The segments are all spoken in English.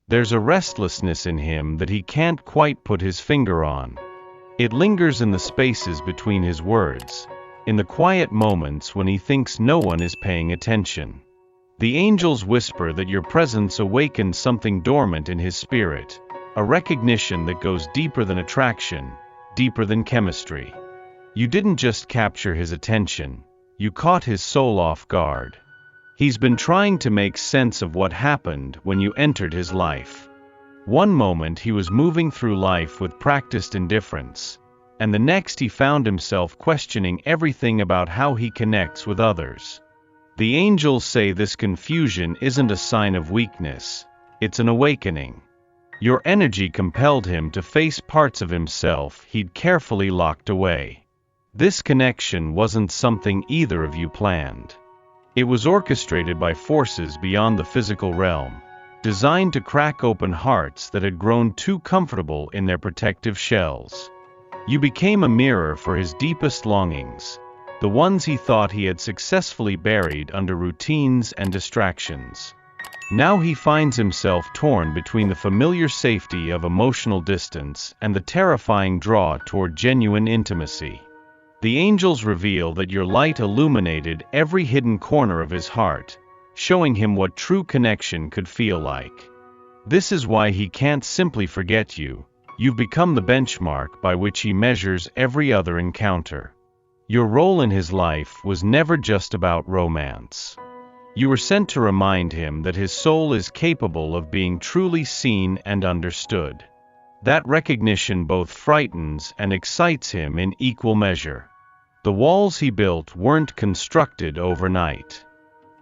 There's a restlessness in him that he can't quite put his finger on. It lingers in the spaces between his words, in the quiet moments when he thinks no one is paying attention. The angels whisper that your presence awakens something dormant in his spirit, a recognition that goes deeper than attraction, deeper than chemistry. You didn't just capture his attention, you caught his soul off guard. He's been trying to make sense of what happened when you entered his life. One moment he was moving through life with practiced indifference, and the next he found himself questioning everything about how he connects with others. The angels say this confusion isn't a sign of weakness, it's an awakening. Your energy compelled him to face parts of himself he'd carefully locked away. This connection wasn't something either of you planned. It was orchestrated by forces beyond the physical realm, designed to crack open hearts that had grown too comfortable in their protective shells. You became a mirror for his deepest longings, the ones he thought he had successfully buried under routines and distractions. Now he finds himself torn between the familiar safety of emotional distance and the terrifying draw toward genuine intimacy. The angels reveal that your light illuminated every hidden corner of his heart, showing him what true connection could feel like. This is why he can't simply forget you. You've become the benchmark by which he measures every other encounter. Your role in his life was never just about romance. You were sent to remind him that his soul is capable of being truly seen and understood. That recognition both frightens and excites him in equal measure. The walls he built weren't constructed overnight.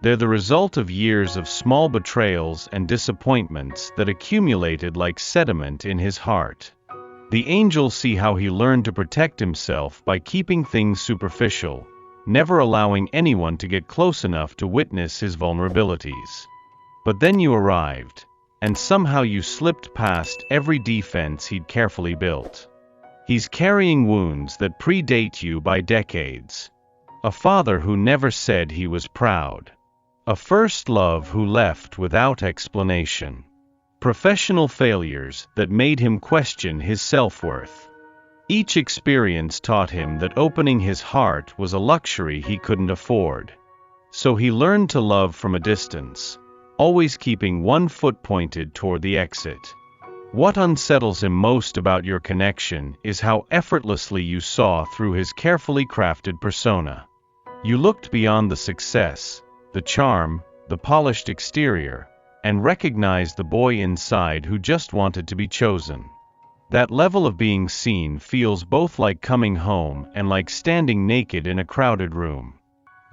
They're the result of years of small betrayals and disappointments that accumulated like sediment in his heart. The angels see how he learned to protect himself by keeping things superficial, never allowing anyone to get close enough to witness his vulnerabilities. But then you arrived, and somehow you slipped past every defense he'd carefully built. He's carrying wounds that predate you by decades. A father who never said he was proud. A first love who left without explanation. Professional failures that made him question his self-worth. Each experience taught him that opening his heart was a luxury he couldn't afford. So he learned to love from a distance, always keeping one foot pointed toward the exit. What unsettles him most about your connection is how effortlessly you saw through his carefully crafted persona. You looked beyond the success, the charm, the polished exterior, and recognized the boy inside who just wanted to be chosen. That level of being seen feels both like coming home and like standing naked in a crowded room.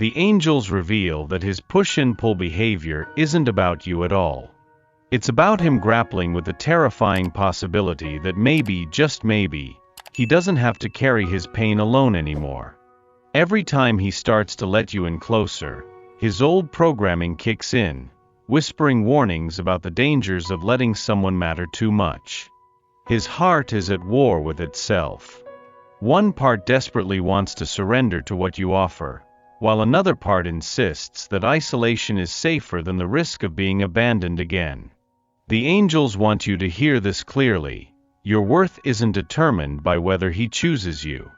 The angels reveal that his push-and-pull behavior isn't about you at all. It's about him grappling with the terrifying possibility that maybe, just maybe, he doesn't have to carry his pain alone anymore. Every time he starts to let you in closer, his old programming kicks in, whispering warnings about the dangers of letting someone matter too much. His heart is at war with itself. One part desperately wants to surrender to what you offer, while another part insists that isolation is safer than the risk of being abandoned again. The angels want you to hear this clearly. Your worth isn't determined by whether he chooses you.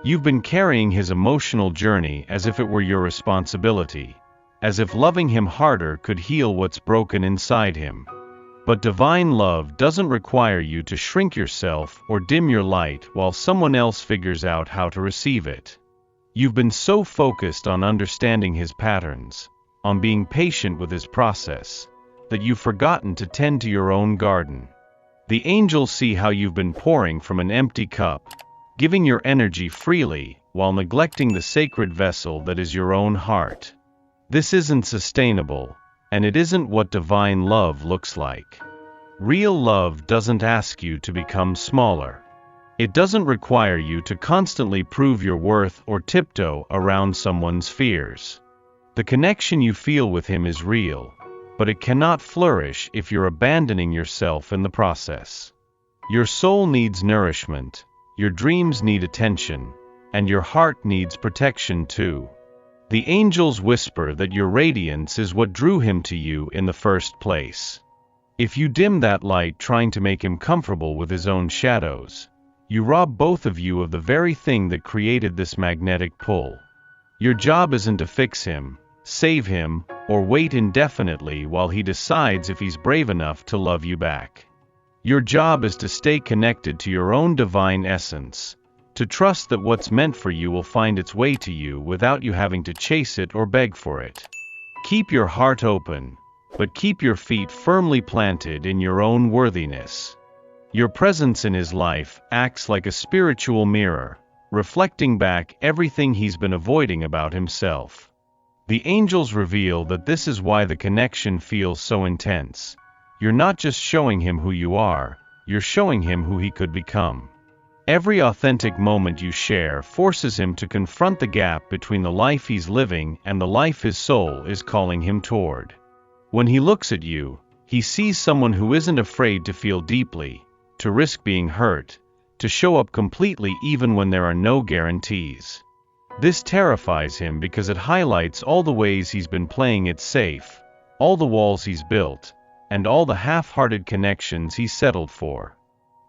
You've been carrying his emotional journey as if it were your responsibility, as if loving him harder could heal what's broken inside him. But divine love doesn't require you to shrink yourself or dim your light while someone else figures out how to receive it. You've been so focused on understanding his patterns, on being patient with his process, that you've forgotten to tend to your own garden. The angels see how you've been pouring from an empty cup, giving your energy freely while neglecting the sacred vessel that is your own heart. This isn't sustainable, and it isn't what divine love looks like. Real love doesn't ask you to become smaller. It doesn't require you to constantly prove your worth or tiptoe around someone's fears. The connection you feel with him is real, but it cannot flourish if you're abandoning yourself in the process. Your soul needs nourishment, your dreams need attention, and your heart needs protection too. The angels whisper that your radiance is what drew him to you in the first place. If you dim that light trying to make him comfortable with his own shadows, you rob both of you of the very thing that created this magnetic pull. Your job isn't to fix him, save him, or wait indefinitely while he decides if he's brave enough to love you back. Your job is to stay connected to your own divine essence, to trust that what's meant for you will find its way to you without you having to chase it or beg for it. Keep your heart open, but keep your feet firmly planted in your own worthiness. Your presence in his life acts like a spiritual mirror, reflecting back everything he's been avoiding about himself. The angels reveal that this is why the connection feels so intense. You're not just showing him who you are, you're showing him who he could become. Every authentic moment you share forces him to confront the gap between the life he's living and the life his soul is calling him toward. When he looks at you, he sees someone who isn't afraid to feel deeply, to risk being hurt, to show up completely even when there are no guarantees. This terrifies him because it highlights all the ways he's been playing it safe, all the walls he's built, and all the half-hearted connections he's settled for.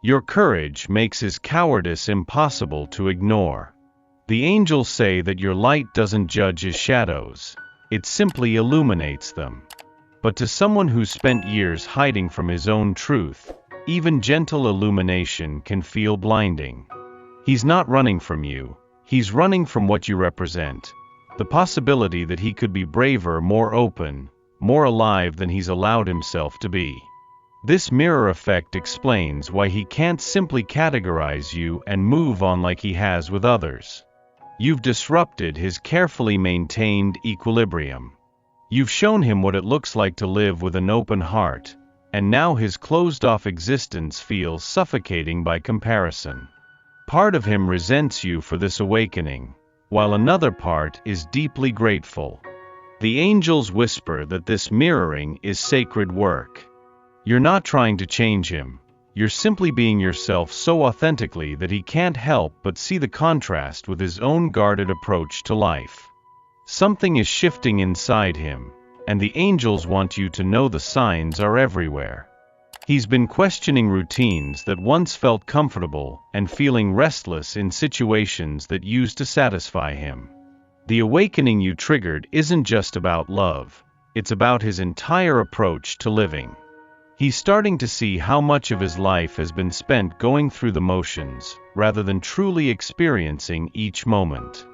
Your courage makes his cowardice impossible to ignore. The angels say that your light doesn't judge his shadows, it simply illuminates them. But to someone who's spent years hiding from his own truth, even gentle illumination can feel blinding. He's not running from you, he's running from what you represent, the possibility that he could be braver, more open, more alive than he's allowed himself to be. This mirror effect explains why he can't simply categorize you and move on like he has with others. You've disrupted his carefully maintained equilibrium. You've shown him what it looks like to live with an open heart, and now his closed-off existence feels suffocating by comparison. Part of him resents you for this awakening, while another part is deeply grateful. The angels whisper that this mirroring is sacred work. You're not trying to change him, you're simply being yourself so authentically that he can't help but see the contrast with his own guarded approach to life. Something is shifting inside him, and the angels want you to know the signs are everywhere. He's been questioning routines that once felt comfortable and feeling restless in situations that used to satisfy him. The awakening you triggered isn't just about love, it's about his entire approach to living. He's starting to see how much of his life has been spent going through the motions, rather than truly experiencing each moment.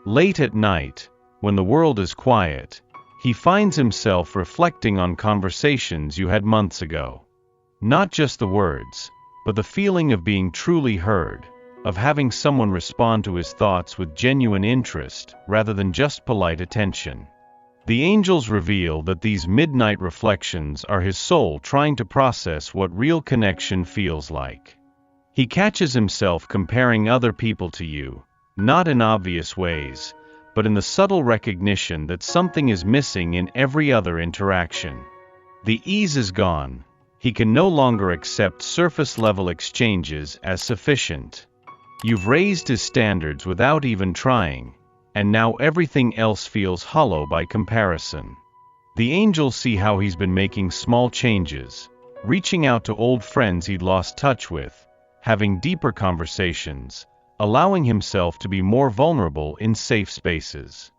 Late at night, when the world is quiet, he finds himself reflecting on conversations you had months ago. Not just the words, but the feeling of being truly heard, of having someone respond to his thoughts with genuine interest rather than just polite attention. The angels reveal that these midnight reflections are his soul trying to process what real connection feels like. He catches himself comparing other people to you, not in obvious ways, but in the subtle recognition that something is missing in every other interaction. The ease is gone. He can no longer accept surface-level exchanges as sufficient. You've raised his standards without even trying, and now everything else feels hollow by comparison. The angels see how he's been making small changes, reaching out to old friends he'd lost touch with, having deeper conversations, allowing himself to be more vulnerable in safe spaces.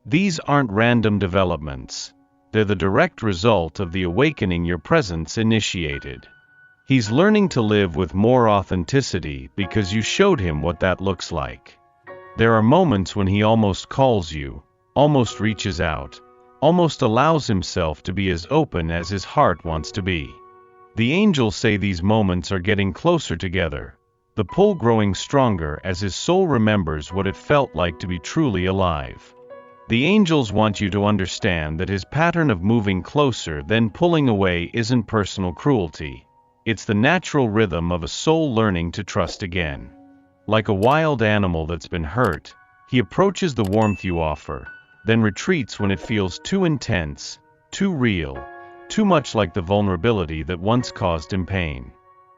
These aren't random developments. They're the direct result of the awakening your presence initiated. He's learning to live with more authenticity because you showed him what that looks like. There are moments when he almost calls you, almost reaches out, almost allows himself to be as open as his heart wants to be. The angels say these moments are getting closer together, the pull growing stronger as his soul remembers what it felt like to be truly alive. The angels want you to understand that his pattern of moving closer then pulling away isn't personal cruelty. It's the natural rhythm of a soul learning to trust again. Like a wild animal that's been hurt, he approaches the warmth you offer, then retreats when it feels too intense, too real, too much like the vulnerability that once caused him pain.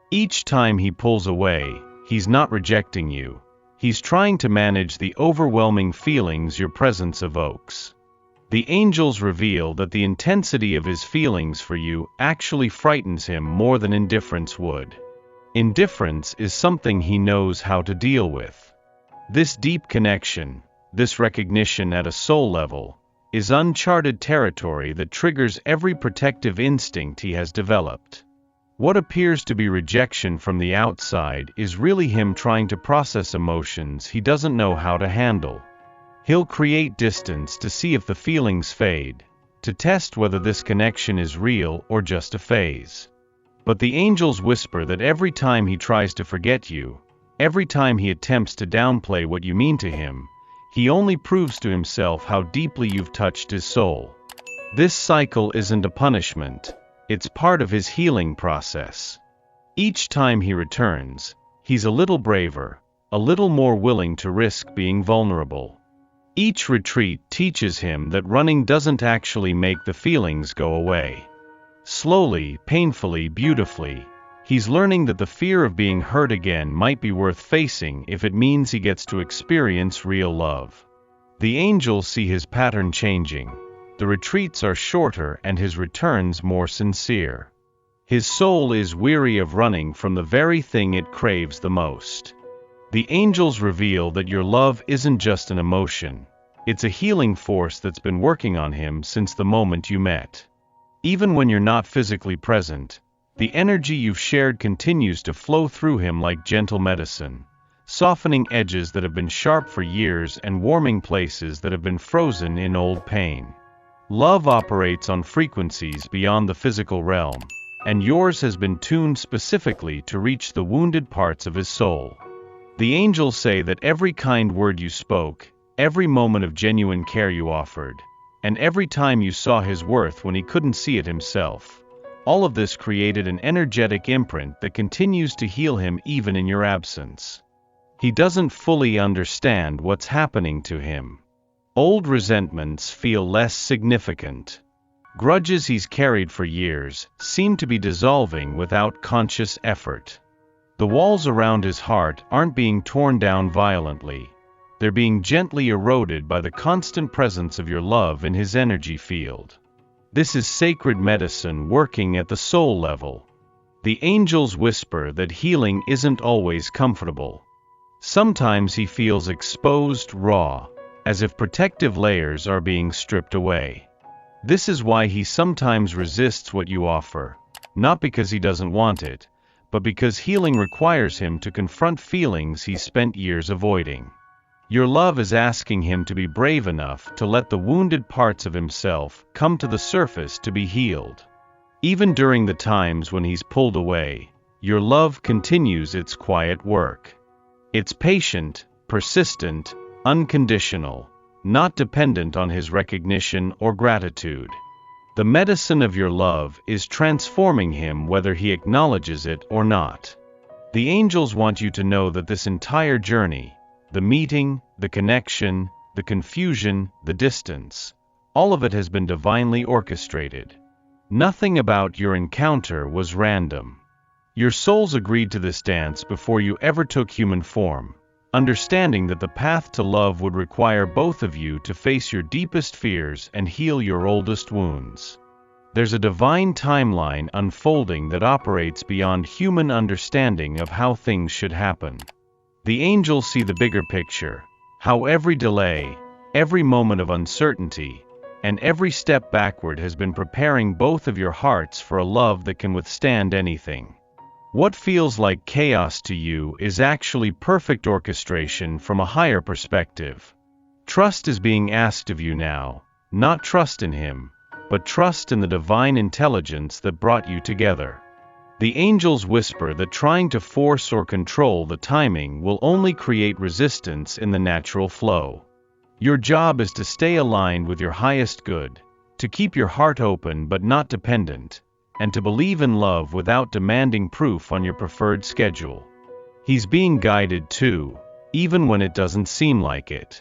Each time he pulls away, he's not rejecting you. He's trying to manage the overwhelming feelings your presence evokes. The angels reveal that the intensity of his feelings for you actually frightens him more than indifference would. Indifference is something he knows how to deal with. This deep connection, this recognition at a soul level, is uncharted territory that triggers every protective instinct he has developed. What appears to be rejection from the outside is really him trying to process emotions he doesn't know how to handle. He'll create distance to see if the feelings fade, to test whether this connection is real or just a phase. But the angels whisper that every time he tries to forget you, every time he attempts to downplay what you mean to him, he only proves to himself how deeply you've touched his soul. This cycle isn't a punishment, it's part of his healing process. Each time he returns, he's a little braver, a little more willing to risk being vulnerable. Each retreat teaches him that running doesn't actually make the feelings go away. Slowly, painfully, beautifully, he's learning that the fear of being hurt again might be worth facing if it means he gets to experience real love. The angels see his pattern changing. The retreats are shorter and his returns more sincere. His soul is weary of running from the very thing it craves the most. The angels reveal that your love isn't just an emotion. It's a healing force that's been working on him since the moment you met. Even when you're not physically present, the energy you've shared continues to flow through him like gentle medicine, softening edges that have been sharp for years and warming places that have been frozen in old pain. Love operates on frequencies beyond the physical realm, and yours has been tuned specifically to reach the wounded parts of his soul. The angels say that every kind word you spoke, every moment of genuine care you offered, and every time you saw his worth when he couldn't see it himself, all of this created an energetic imprint that continues to heal him even in your absence. He doesn't fully understand what's happening to him. Old resentments feel less significant. Grudges he's carried for years seem to be dissolving without conscious effort. The walls around his heart aren't being torn down violently. They're being gently eroded by the constant presence of your love in his energy field. This is sacred medicine working at the soul level. The angels whisper that healing isn't always comfortable. Sometimes he feels exposed raw, as if protective layers are being stripped away. This is why he sometimes resists what you offer, not because he doesn't want it, but because healing requires him to confront feelings he spent years avoiding. Your love is asking him to be brave enough to let the wounded parts of himself come to the surface to be healed. Even during the times when he's pulled away, your love continues its quiet work. It's patient, persistent, unconditional, not dependent on his recognition or gratitude. The medicine of your love is transforming him whether he acknowledges it or not. The angels want you to know that this entire journey, the meeting, the connection, the confusion, the distance, all of it has been divinely orchestrated. Nothing about your encounter was random. Your souls agreed to this dance before you ever took human form, understanding that the path to love would require both of you to face your deepest fears and heal your oldest wounds. There's a divine timeline unfolding that operates beyond human understanding of how things should happen. The angels see the bigger picture, how every delay, every moment of uncertainty, and every step backward has been preparing both of your hearts for a love that can withstand anything. What feels like chaos to you is actually perfect orchestration from a higher perspective. Trust is being asked of you now, not trust in him, but trust in the divine intelligence that brought you together. The angels whisper that trying to force or control the timing will only create resistance in the natural flow. Your job is to stay aligned with your highest good, to keep your heart open but not dependent, and to believe in love without demanding proof on your preferred schedule. He's being guided too, even when it doesn't seem like it.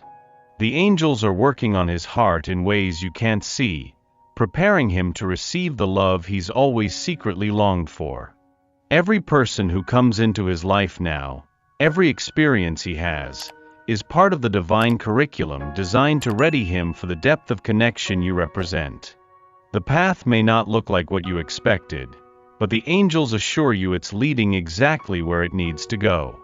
The angels are working on his heart in ways you can't see, preparing him to receive the love he's always secretly longed for. Every person who comes into his life now, every experience he has, is part of the divine curriculum designed to ready him for the depth of connection you represent. The path may not look like what you expected, but the angels assure you it's leading exactly where it needs to go.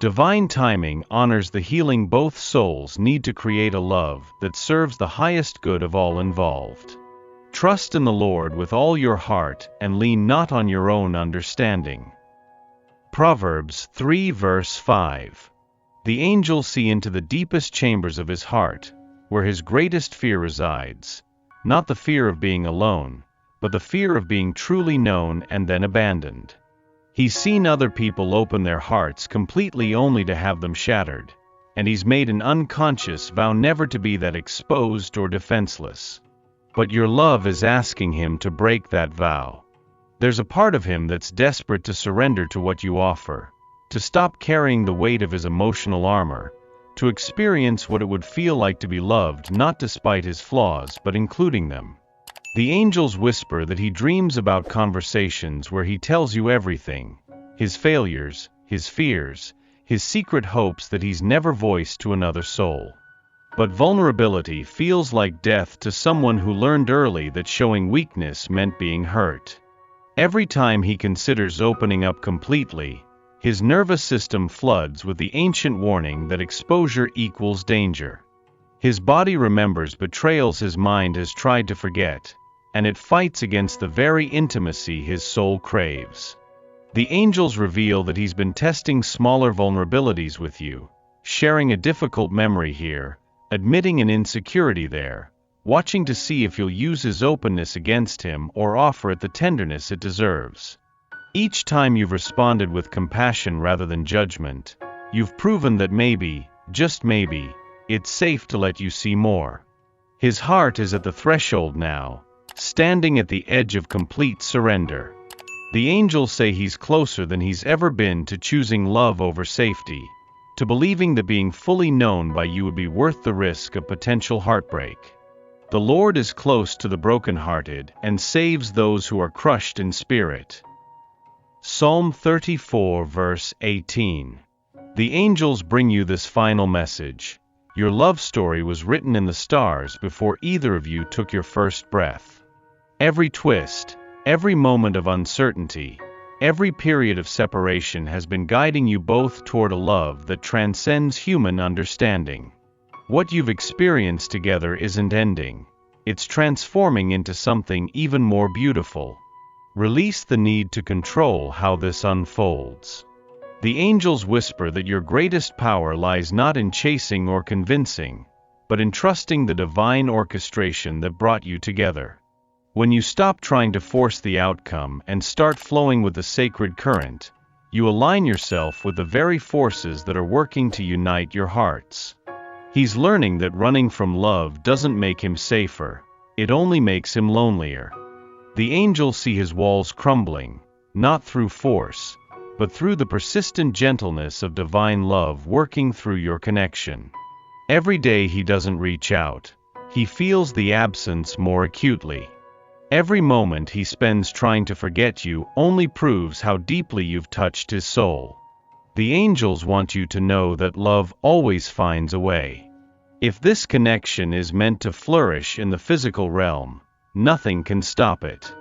Divine timing honors the healing both souls need to create a love that serves the highest good of all involved. Trust in the Lord with all your heart and lean not on your own understanding. Proverbs 3 verse 5. The angels see into the deepest chambers of his heart, where his greatest fear resides, not the fear of being alone, but the fear of being truly known and then abandoned. He's seen other people open their hearts completely only to have them shattered, and he's made an unconscious vow never to be that exposed or defenseless. But your love is asking him to break that vow. There's a part of him that's desperate to surrender to what you offer, to stop carrying the weight of his emotional armor, to experience what it would feel like to be loved not despite his flaws but including them. The angels whisper that he dreams about conversations where he tells you everything, his failures, his fears, his secret hopes that he's never voiced to another soul. But vulnerability feels like death to someone who learned early that showing weakness meant being hurt. Every time he considers opening up completely, his nervous system floods with the ancient warning that exposure equals danger. His body remembers betrayals his mind has tried to forget, and it fights against the very intimacy his soul craves. The angels reveal that he's been testing smaller vulnerabilities with you, sharing a difficult memory here, admitting an insecurity there, watching to see if you'll use his openness against him or offer it the tenderness it deserves. Each time you've responded with compassion rather than judgment, you've proven that maybe, just maybe, it's safe to let you see more. His heart is at the threshold now, standing at the edge of complete surrender. The angels say he's closer than he's ever been to choosing love over safety, to believing that being fully known by you would be worth the risk of potential heartbreak. The Lord is close to the brokenhearted and saves those who are crushed in spirit. Psalm 34 verse 18. The angels bring you this final message. Your love story was written in the stars before either of you took your first breath. Every twist, every moment of uncertainty, every period of separation has been guiding you both toward a love that transcends human understanding. What you've experienced together isn't ending. It's transforming into something even more beautiful. Release the need to control how this unfolds. The angels whisper that your greatest power lies not in chasing or convincing, but in trusting the divine orchestration that brought you together. When you stop trying to force the outcome and start flowing with the sacred current, you align yourself with the very forces that are working to unite your hearts. He's learning that running from love doesn't make him safer, it only makes him lonelier. The angels see his walls crumbling, not through force, but through the persistent gentleness of divine love working through your connection. Every day he doesn't reach out, he feels the absence more acutely. Every moment he spends trying to forget you only proves how deeply you've touched his soul. The angels want you to know that love always finds a way. If this connection is meant to flourish in the physical realm, nothing can stop it.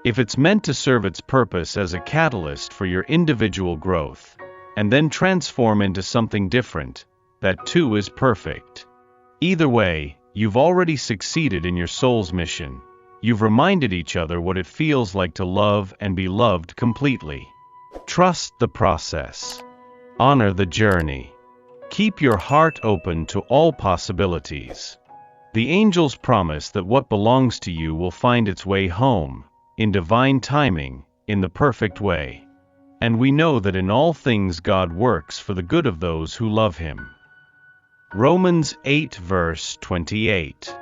If it's meant to serve its purpose as a catalyst for your individual growth, and then transform into something different, that too is perfect. Either way, you've already succeeded in your soul's mission. You've reminded each other what it feels like to love and be loved completely. Trust the process. Honor the journey. Keep your heart open to all possibilities. The angels promise that what belongs to you will find its way home, in divine timing, in the perfect way. And we know that in all things God works for the good of those who love him. Romans 8 verse 28.